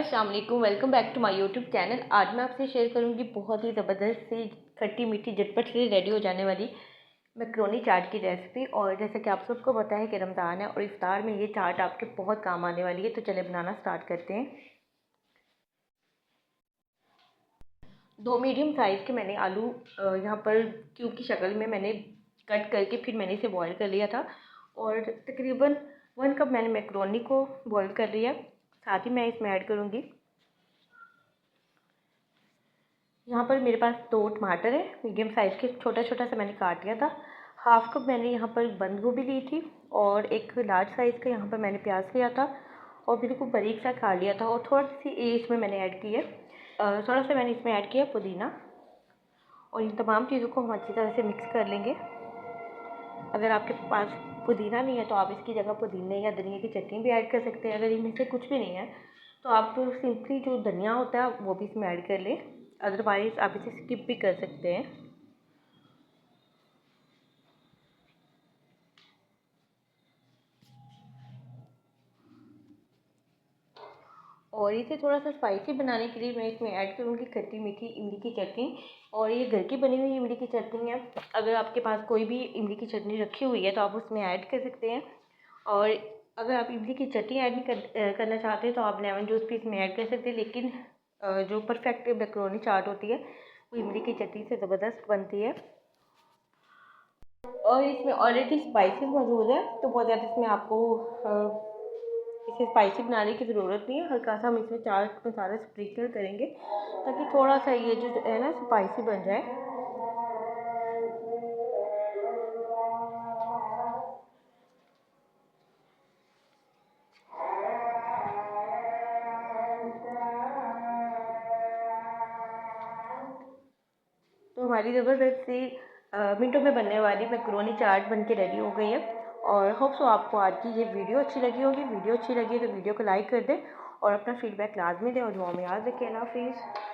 अस्सलाम वालेकुम, welcome back to my YouTube channel. आज मैं आपसे शेयर करूंगी बहुत ही ज़बरदस्त सी खट्टी मीठी झटपट से रेडी हो जाने वाली मैक्रोनी चाट की रेसिपी। और जैसा कि आप सबको पता है कि रमज़ान है और इफ्तार में ये चाट आपके बहुत काम आने वाली है। तो चले बनाना स्टार्ट करते हैं। 2 मीडियम साइज़ के मैंने आलू यहाँ पर क्यूब की शक्ल में मैंने कट करके फिर मैंने इसे बॉईल कर लिया था। और तकरीबन 1 कप मैंने मैक्रोनी को बॉईल कर लिया। साथ ही मैं इसमें ऐड करूँगी, यहाँ पर मेरे पास 2 टमाटर है मीडियम साइज़ के, छोटा छोटा सा मैंने काट लिया था। हाफ कप मैंने यहाँ पर बंद गोभी ली थी और एक लार्ज साइज़ का यहाँ पर मैंने प्याज लिया था और बिल्कुल बारीक सा काट लिया था। और थोड़ी सी इसमें मैंने ऐड की है, थोड़ा सा मैंने इसमें ऐड किया पुदीना। और इन तमाम चीज़ों को हम अच्छी तरह से मिक्स कर लेंगे। अगर आपके पास पुदीना नहीं है तो आप इसकी जगह पुदीने या धनिया की चटनी भी ऐड कर सकते हैं। अगर इनमें से कुछ भी नहीं है तो आप सिंपली जो धनिया होता है वो भी इसमें ऐड कर लें, अदरवाइज़ आप इसे स्किप भी कर सकते हैं। और इसे थोड़ा सा स्पाइसी बनाने के लिए मैं इसमें ऐड करूँगी खट्टी मीठी इमली की चटनी। और ये घर की बनी हुई इमली की चटनी है। अगर आपके पास कोई भी इमली की चटनी रखी हुई है तो आप उसमें ऐड कर सकते हैं। और अगर आप इमली की चटनी ऐड नहीं करना चाहते तो आप लेमन जूस भी इसमें ऐड कर सकते हैं। लेकिन जो परफेक्ट मैक्रोनी चाट होती है वो इमली की चटनी से ज़बरदस्त बनती है। और इसमें ऑलरेडी स्पाइसेस मौजूद है तो बहुत ज़्यादा इसमें आपको इसे स्पाइसी बनाने की ज़रूरत नहीं है। हल्का सा हम इसमें चाट मसाला स्प्रिंकल करेंगे ताकि थोड़ा सा ये जो है ना स्पाइसी बन जाए। तो हमारी ज़बरदस्त सी मिनटों में बनने वाली मैक्रोनी चाट बन के रेडी हो गई है। और होप सो आपको आज की ये वीडियो अच्छी लगी होगी। वीडियो अच्छी लगी है तो वीडियो को लाइक कर दें और अपना फीडबैक लाजमी दें और दुआ में याद रखें। अल्लाह हाफिज़।